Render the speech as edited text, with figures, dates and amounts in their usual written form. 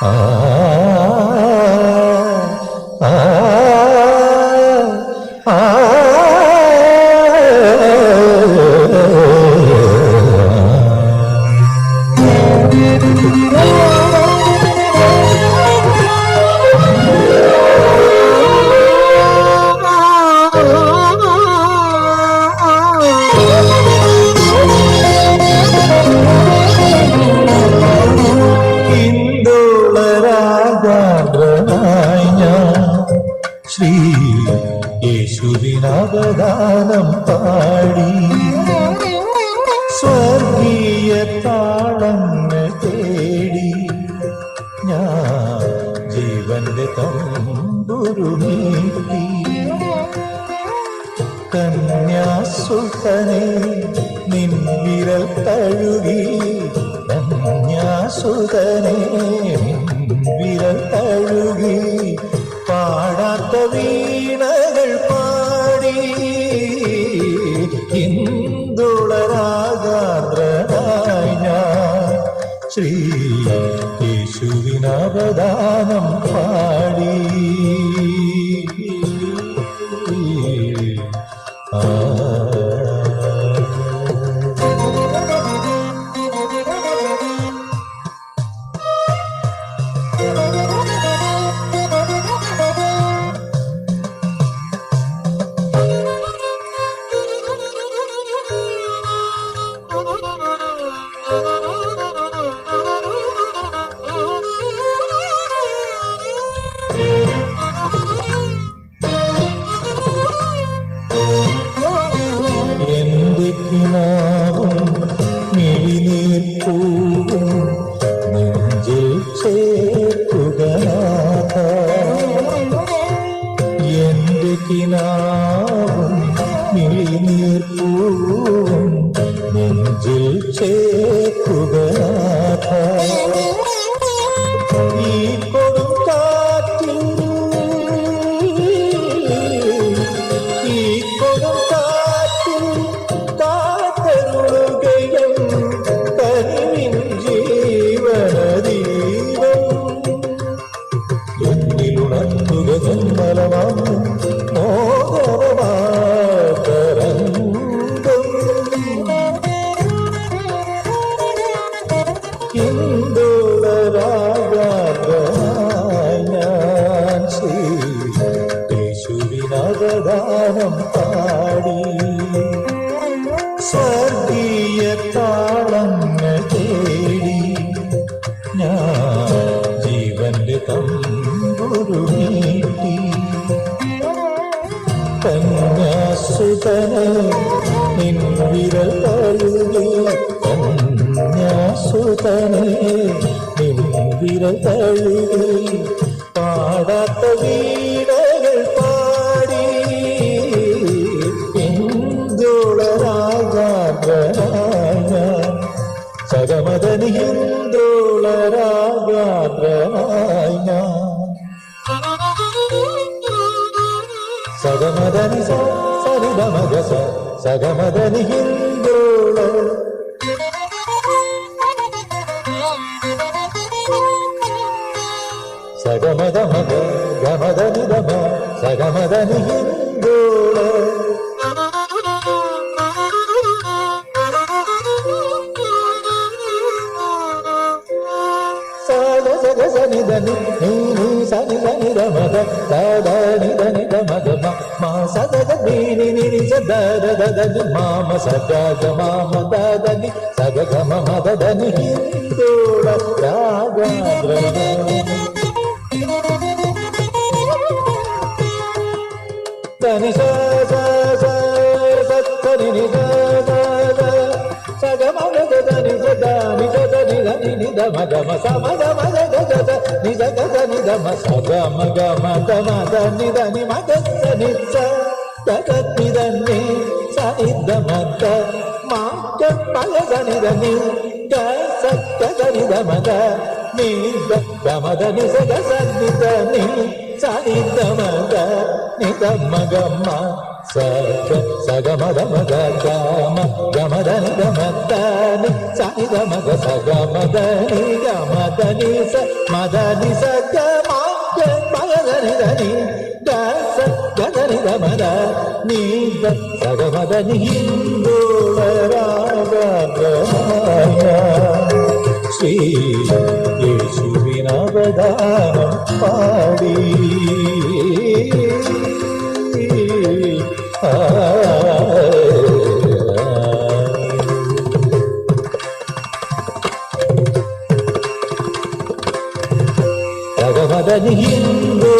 ആ ആ ആ ശ്രീ യേശുവിനവദാനം പാടി സ്വർഗീയ താളങ്ങൾ തേടി ഞാൻ ജീവന്റെ തമ്പുരു നീട്ടി കന്യാസുതനെ നിൻ വിരൽ തഴുകി കന്യാസുതനെ നിൻ വിരൽ തഴുകി പാടാത്ത വീണകൾ പാടി ഇന്ദുളരാഗാദ്രനായി ഞാൻ ശ്രീ യേശുവിനവദാനം പാടി ആ എന്റെ കിനാവും മിഴിനീർപ്പൂവും നെഞ്ചിൽ ചേർക്കുകനാഥ ഈ കൊടുങ്കാറ്റിൽ ഈ കൊടുങ്കാറ്റിൽ കാത്തരുളുകയും കനിവിൻ ജീവനദീപം എന്നിലുണർത്തുക ജന്മലമാകും മോഹമാതരംഗം ഇന്ദുളരാഗാദ്രനായി ഞാൻ ശ്രീ യേശുവിനവദാനം പാടി സ്വർഗീയ താളങ്ങൾ തേടി ഞാൻ ജീവന്റെ തമ്പുരു നീട്ടി കന്യാസുതനെ നിൻ വിരൽ തഴുകി കന്യാസുതനെ നിൻ വിരൽ തഴുകി പാടാത്ത വീണകൾ പാടി ഇന്ദുളരാഗാദ്രനായ സഗമദനി ഇന്ദുളരാഗാദ്രനായ സഗമദനി സരിദമഗ സഗമദനി ഹിന്ദോള സഗമദമഗ ഗമദനി ദമ സഗമദനി ഹിന്ദോള సని దని నీ సని దని రమద దని దని రమద మా సద ని ని ని సద ద ద మామ సద గ మామ ద దని సగ గ మమ ద దని హిందోళ రాగాద్ర దని స స స సని ని ద ద ద సగ మమ ద దని స ద ని స ద ని దని ని ద మ గ మ స మ గ మ ద గ ద ని ద గ ద ని ద మ స గ మ గ మ ద మ ద ని ద ని మ గ స ని స ద గ ని ద ని స ని ద మ ద మ గ మ గ స ని ద ని గ స గ ద ని ద మ ద ని ద గ మ ద ని స గ స ని ద ని స ని ద మ ద ని ద మ గ మ సగమద గమ గమదని గమదని సని గమగ సగమదని గమదని స మదని సగ మగదని దని గస గదని గమద నీ సగమదని హిందోళ రాగ ശ്രീ യേശുവിനവദാനം പാടി ഭഗവതൻ ഹിന്ദു